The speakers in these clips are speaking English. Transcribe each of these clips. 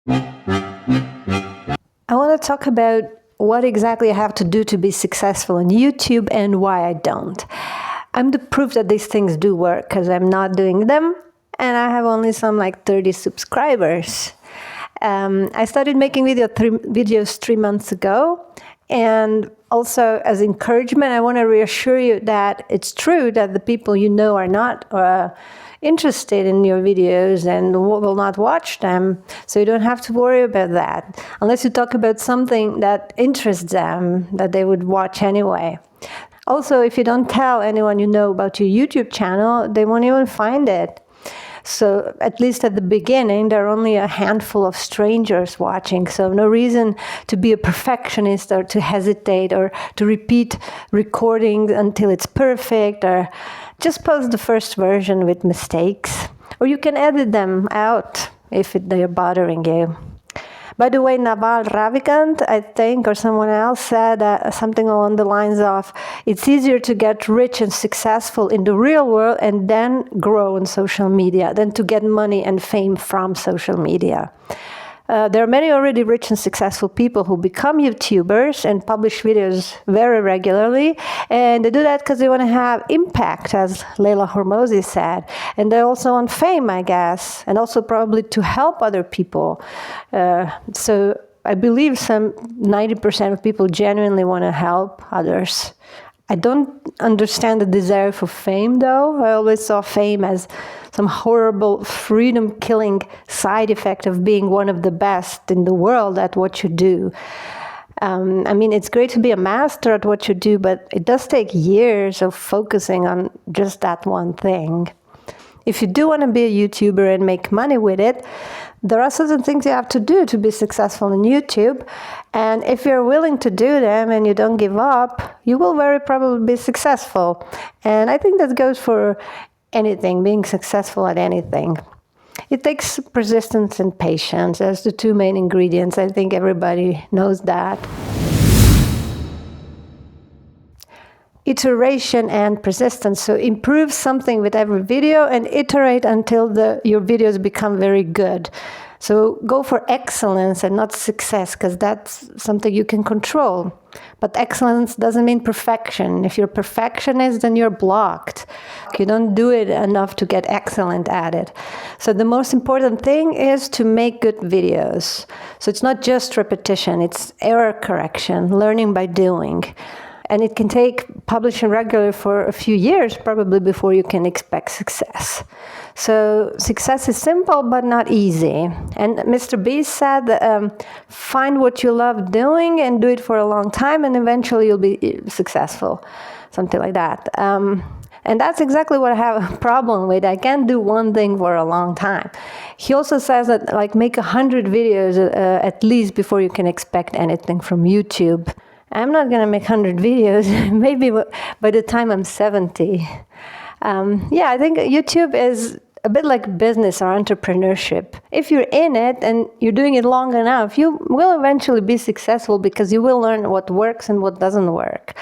I want to talk about what exactly I have to do to be successful on YouTube and why I don't. I'm the proof that these things do work because I'm not doing them and I have only some like 30 subscribers. I started making videos 3 months ago, and also as encouragement, I want to reassure you that it's true that the people you know are not interested in your videos and will not watch them, so you don't have to worry about that, unless you talk about something that interests them, that they would watch anyway. Also, if you don't tell anyone you know about your YouTube channel, they won't even find it. So at least at the beginning, there are only a handful of strangers watching, so no reason to be a perfectionist or to hesitate or to repeat recording until it's perfect, or just post the first version with mistakes. Or you can edit them out if they're bothering you. By the way, Naval Ravikant, I think, or someone else said something along the lines of, it's easier to get rich and successful in the real world and then grow on social media than to get money and fame from social media. There are many already rich and successful people who become YouTubers and publish videos very regularly, and they do that because they want to have impact, as Leila Hormozi said, and they're also on fame, I guess, and also probably to help other people. So I believe some 90% of people genuinely want to help others. I don't understand the desire for fame, though. I always saw fame as some horrible freedom-killing side effect of being one of the best in the world at what you do. I mean, it's great to be a master at what you do, but it does take years of focusing on just that one thing. If you do want to be a YouTuber and make money with it, there are certain things you have to do to be successful on YouTube. And if you're willing to do them and you don't give up, you will very probably be successful. And I think that goes for anything, being successful at anything. It takes persistence and patience as the two main ingredients. I think everybody knows that. Iteration and persistence. So improve something with every video and iterate until your videos become very good. So go for excellence and not success, because that's something you can control. But excellence doesn't mean perfection. If you're a perfectionist, then you're blocked. You don't do it enough to get excellent at it. So the most important thing is to make good videos. So it's not just repetition, it's error correction, learning by doing. And it can take publishing regularly for a few years, probably, before you can expect success. So success is simple, but not easy. And Mr. Beast said, find what you love doing and do it for a long time, and eventually you'll be successful. Something like that. And that's exactly what I have a problem with. I can't do one thing for a long time. He also says that, like, make 100 videos at least before you can expect anything from YouTube. I'm not going to make 100 videos, maybe by the time I'm 70. Yeah, I think YouTube is a bit like business or entrepreneurship. If you're in it and you're doing it long enough, you will eventually be successful because you will learn what works and what doesn't work.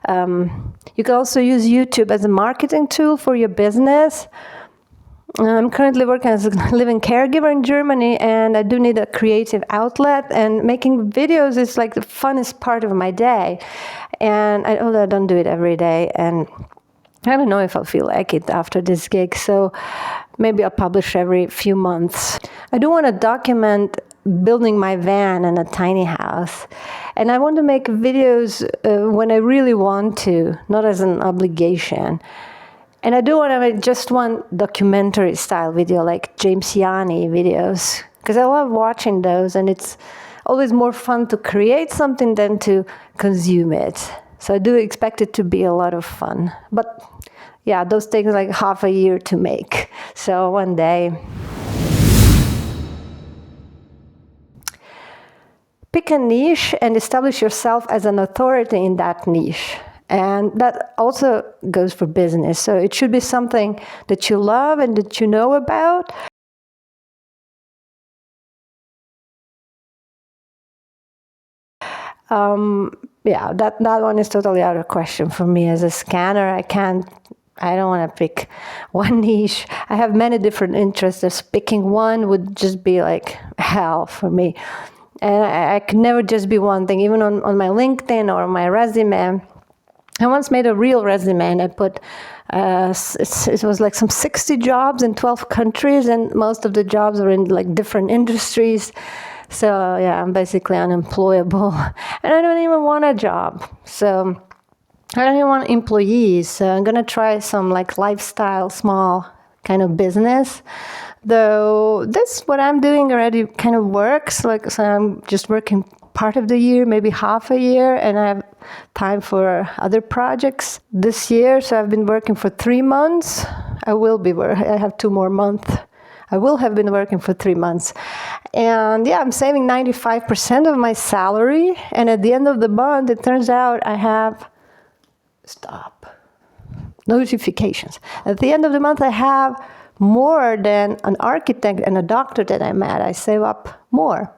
You can also use YouTube as a marketing tool for your business. I'm currently working as a living caregiver in Germany, and I do need a creative outlet, and making videos is like the funnest part of my day. And although I don't do it every day, and I don't know if I'll feel like it after this gig, so maybe I'll publish every few months. I do want to document building my van in a tiny house, and I want to make videos when I really want to, not as an obligation. And I do want to make just one documentary style video, like James Yanni videos, because I love watching those, and it's always more fun to create something than to consume it. So I do expect it to be a lot of fun. But yeah, those take like half a year to make. So one day. Pick a niche and establish yourself as an authority in that niche. And that also goes for business. So it should be something that you love and that you know about. Yeah, that one is totally out of question for me as a scanner. I can't I don't want to pick one niche. I have many different interests. Just picking one would just be like hell for me. And I could never just be one thing. Even on my LinkedIn or my resume, I once made a real resume and I put, it was like some 60 jobs in 12 countries, and most of the jobs were in like different industries. So yeah, I'm basically unemployable and I don't even want a job. So I don't even want employees. So I'm going to try some like lifestyle, small kind of business. Though this, what I'm doing already kind of works. Like, so I'm just working part of the year, maybe half a year, and I have time for other projects this year. So I've been working for 3 months. I have 2 more months. I will have been working for 3 months. And yeah, I'm saving 95% of my salary. And at the end of the month, it turns out I have notifications. At the end of the month, I have more than an architect and a doctor that I met. I save up more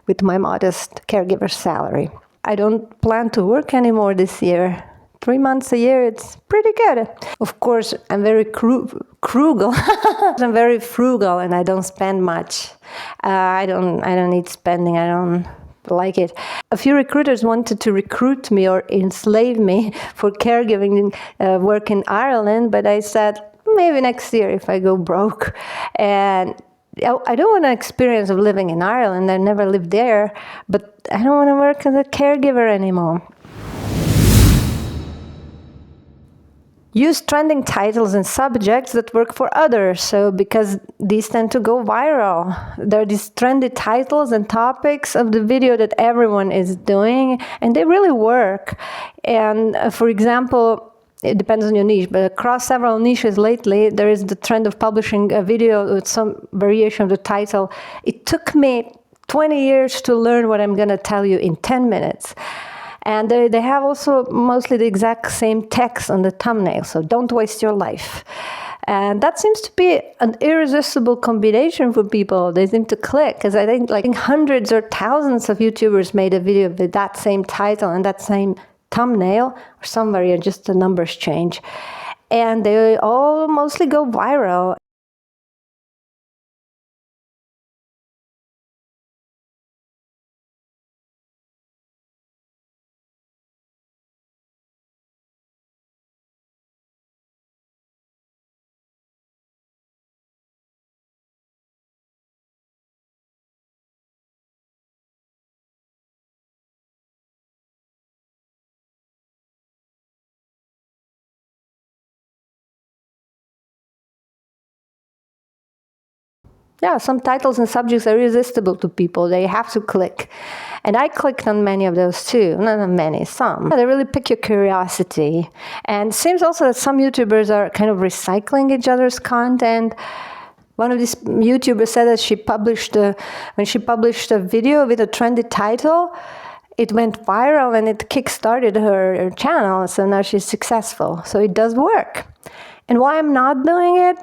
with my modest caregiver salary. I don't plan to work anymore this year. 3 months a year, it's pretty good. Of course, I'm very frugal. I'm very frugal and I don't spend much. I don't need spending. I don't like it. A few recruiters wanted to recruit me or enslave me for caregiving work in Ireland, but I said, maybe next year if I go broke. And I don't want an experience of living in Ireland. I never lived there, but I don't want to work as a caregiver anymore. Use trending titles and subjects that work for others. So because these tend to go viral. There are these trendy titles and topics of the video that everyone is doing, and they really work. And for example, it depends on your niche, but across several niches lately, there is the trend of publishing a video with some variation of the title. It took me 20 years to learn what I'm going to tell you in 10 minutes. And they have also mostly the exact same text on the thumbnail, so don't waste your life. And that seems to be an irresistible combination for people. They seem to click, because I think like hundreds or thousands of YouTubers made a video with that same title and that same thumbnail, or somewhere just the numbers change. And they all mostly go viral. Yeah, some titles and subjects are irresistible to people. They have to click. And I clicked on many of those too. Not many, some. They really pick your curiosity. And it seems also that some YouTubers are kind of recycling each other's content. One of these YouTubers said that when she published a video with a trendy title, it went viral and it kickstarted her channel. So now she's successful. So it does work. And why I'm not doing it?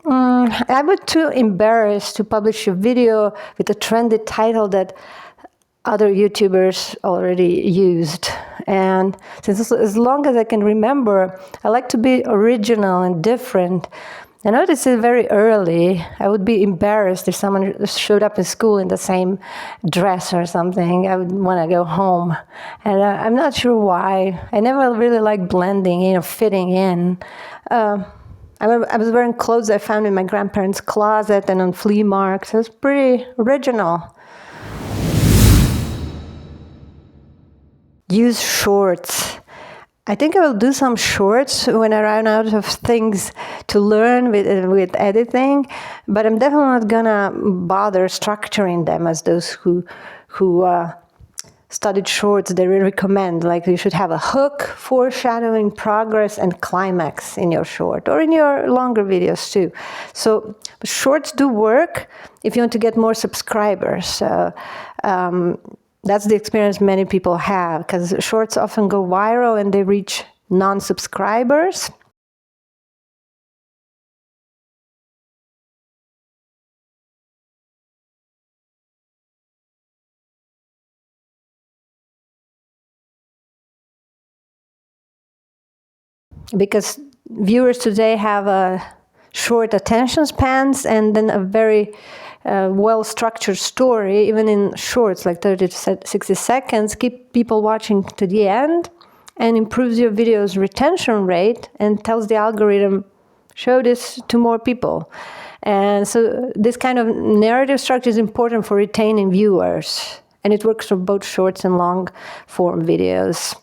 I was too embarrassed to publish a video with a trendy title that other YouTubers already used. And since as long as I can remember, I like to be original and different. I know this is very early. I would be embarrassed if someone showed up in school in the same dress or something. I would want to go home. And I'm not sure why. I never really liked blending, fitting in. I was wearing clothes I found in my grandparents' closet and on flea markets. It was pretty original. Use shorts. I think I will do some shorts when I run out of things to learn with editing, but I'm definitely not gonna bother structuring them as those who studied shorts, they really recommend, like you should have a hook, foreshadowing, progress, and climax in your short, or in your longer videos too. So shorts do work if you want to get more subscribers. That's the experience many people have, because shorts often go viral and they reach non-subscribers. Because viewers today have a short attention spans and then a very well-structured story, even in shorts like 30 to 60 seconds, keep people watching to the end and improves your video's retention rate and tells the algorithm, show this to more people. And so this kind of narrative structure is important for retaining viewers, and it works for both shorts and long-form videos.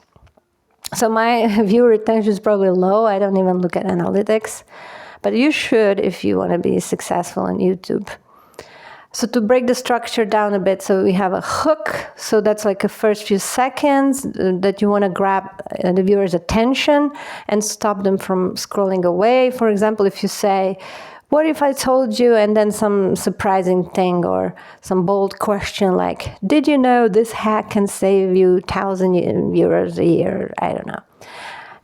So my viewer retention is probably low. I don't even look at analytics, but you should if you want to be successful on YouTube. So to break the structure down a bit, so we have a hook. So that's like the first few seconds that you want to grab the viewer's attention and stop them from scrolling away. For example, if you say, what if I told you, and then some surprising thing or some bold question like, did you know this hack can save you 1,000 euros a year? I don't know.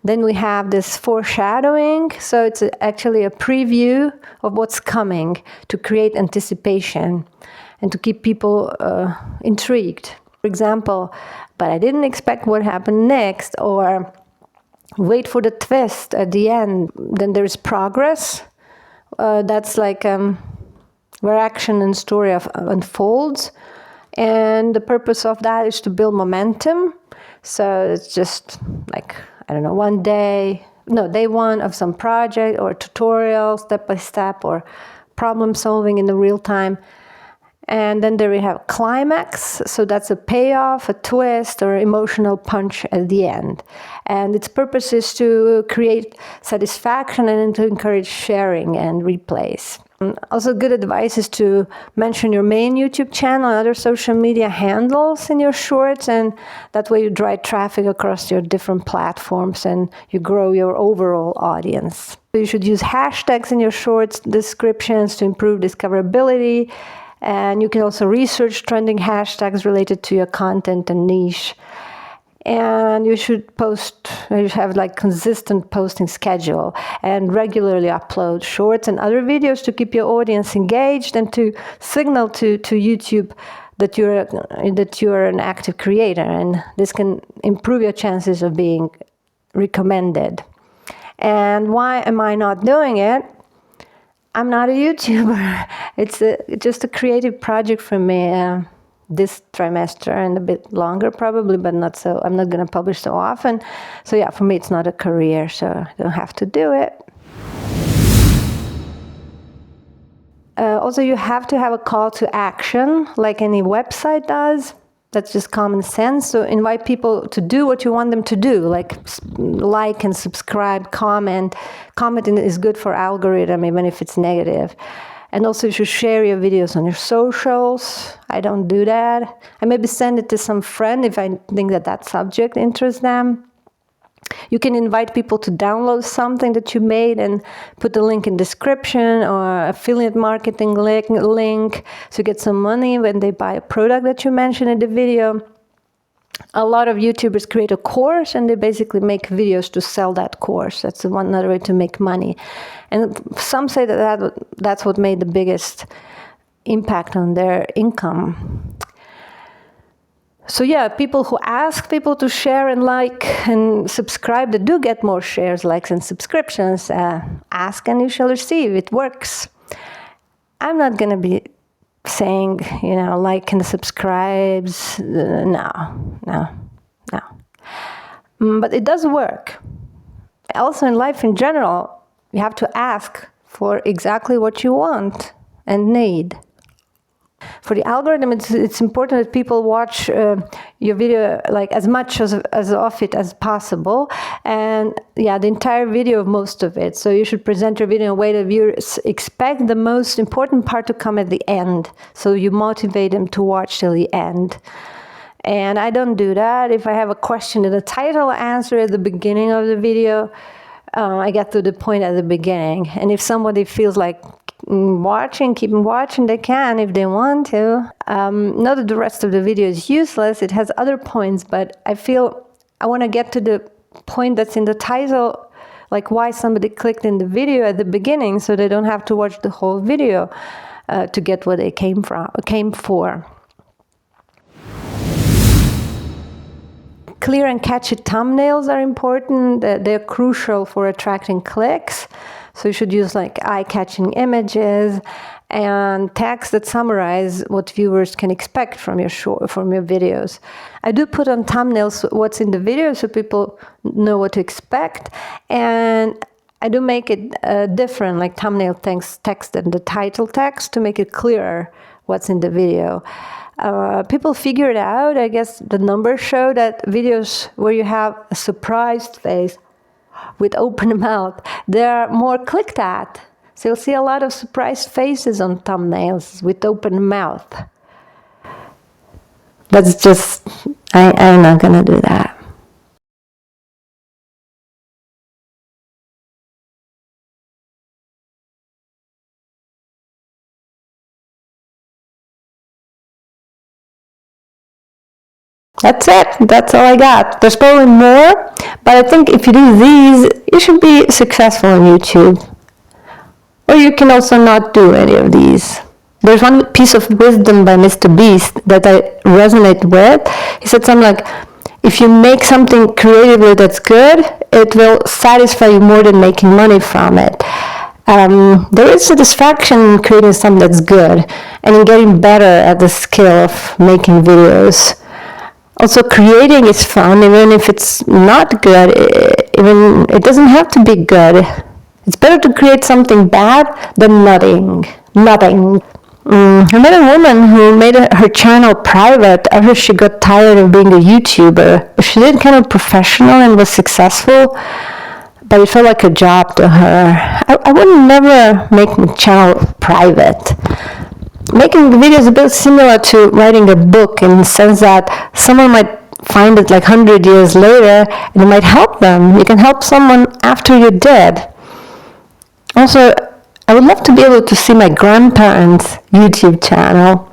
Then we have this foreshadowing. So it's actually a preview of what's coming to create anticipation and to keep people intrigued. For example, but I didn't expect what happened next, or wait for the twist at the end. Then there's progress. That's like where action and story unfolds. And the purpose of that is to build momentum. So it's just like, I don't know, day one of some project or tutorial, step by step, or problem solving in the real time. And then there we have climax. So that's a payoff, a twist, or emotional punch at the end. And its purpose is to create satisfaction and to encourage sharing and replays. Also, good advice is to mention your main YouTube channel and other social media handles in your shorts, and that way you drive traffic across your different platforms and you grow your overall audience. So you should use hashtags in your shorts descriptions to improve discoverability, and you can also research trending hashtags related to your content and niche. And you should have like consistent posting schedule and regularly upload shorts and other videos to keep your audience engaged and to signal to YouTube that you're an active creator, and this can improve your chances of being recommended. And why am I not doing it? I'm not a YouTuber. It's just a creative project for me. This trimester and a bit longer probably, but not so. I'm not going to publish so often. So yeah, for me it's not a career, so I don't have to do it. Also, you have to have a call to action like any website does. That's just common sense. So invite people to do what you want them to do, like and subscribe, comment. Commenting is good for algorithm, even if it's negative. And also you should share your videos on your socials. I don't do that. I maybe send it to some friend if I think that subject interests them. You can invite people to download something that you made and put the link in description or affiliate marketing link so you get some money when they buy a product that you mentioned in the video. A lot of YouTubers create a course and they basically make videos to sell that course. That's another way to make money. And some say that's what made the biggest impact on their income. So yeah, people who ask people to share and like and subscribe, they do get more shares, likes, and subscriptions. Ask and you shall receive. It works. I'm not going to be saying, like and subscribes. No. But it does work. Also in life in general, you have to ask for exactly what you want and need. For the algorithm, it's important that people watch your video like as much as of it as possible, and yeah, the entire video of most of it. So you should present your video in a way that viewers expect the most important part to come at the end. So you motivate them to watch till the end. And I don't do that. If I have a question in the title, I answer at the beginning of the video. I get to the point at the beginning. And if somebody feels like keep watching, they can if they want to. Not that the rest of the video is useless. It has other points, but I feel I want to get to the point that's in the title, like why somebody clicked in the video at the beginning, so they don't have to watch the whole video to get what they came for. Clear and catchy thumbnails are important. They're crucial for attracting clicks. So you should use like eye-catching images and tags that summarize what viewers can expect from your videos. I do put on thumbnails what's in the video so people know what to expect, and I do make it different, like thumbnail text and the title text, to make it clearer what's in the video. People figured out, I guess the numbers show that videos where you have a surprised face with open mouth, they're more clicked at. So you'll see a lot of surprised faces on thumbnails with open mouth. That's just, I'm not gonna do that. That's it. That's all I got. There's probably more, but I think if you do these, you should be successful on YouTube. Or you can also not do any of these. There's one piece of wisdom by Mr. Beast that I resonate with. He said something like, if you make something creatively that's good, it will satisfy you more than making money from it. There is satisfaction in creating something that's good and in getting better at the skill of making videos. Also, creating is fun, even if it's not good. It doesn't have to be good. It's better to create something bad than nothing. I met a woman who made her channel private after she got tired of being a YouTuber. She did kind of professional and was successful, but it felt like a job to her. I would never make my channel private. Making videos is a bit similar to writing a book in the sense that someone might find it like 100 years later and it might help them. You can help someone after you're dead. Also, I would love to be able to see my grandparents' YouTube channel.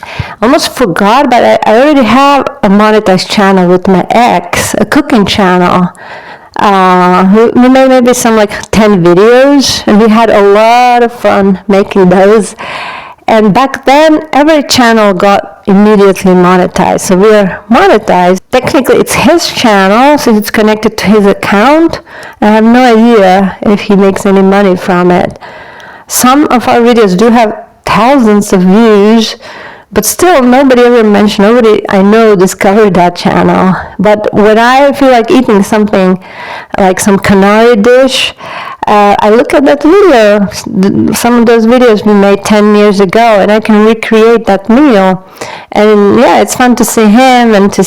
I almost forgot, but I already have a monetized channel with my ex, a cooking channel. We made maybe some like 10 videos, and we had a lot of fun making those. And back then, every channel got immediately monetized. So we are monetized. Technically, it's his channel, so it's connected to his account. I have no idea if he makes any money from it. Some of our videos do have thousands of views, but still nobody I know discovered that channel. But when I feel like eating something like some canary dish, I look at that video. Some of those videos we made 10 years ago, and I can recreate that meal. And yeah, it's fun to see him and to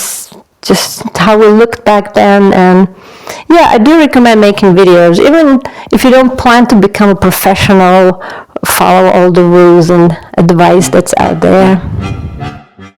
just how we looked back then. And yeah, I do recommend making videos, even if you don't plan to become a professional, follow all the rules and advice that's out there.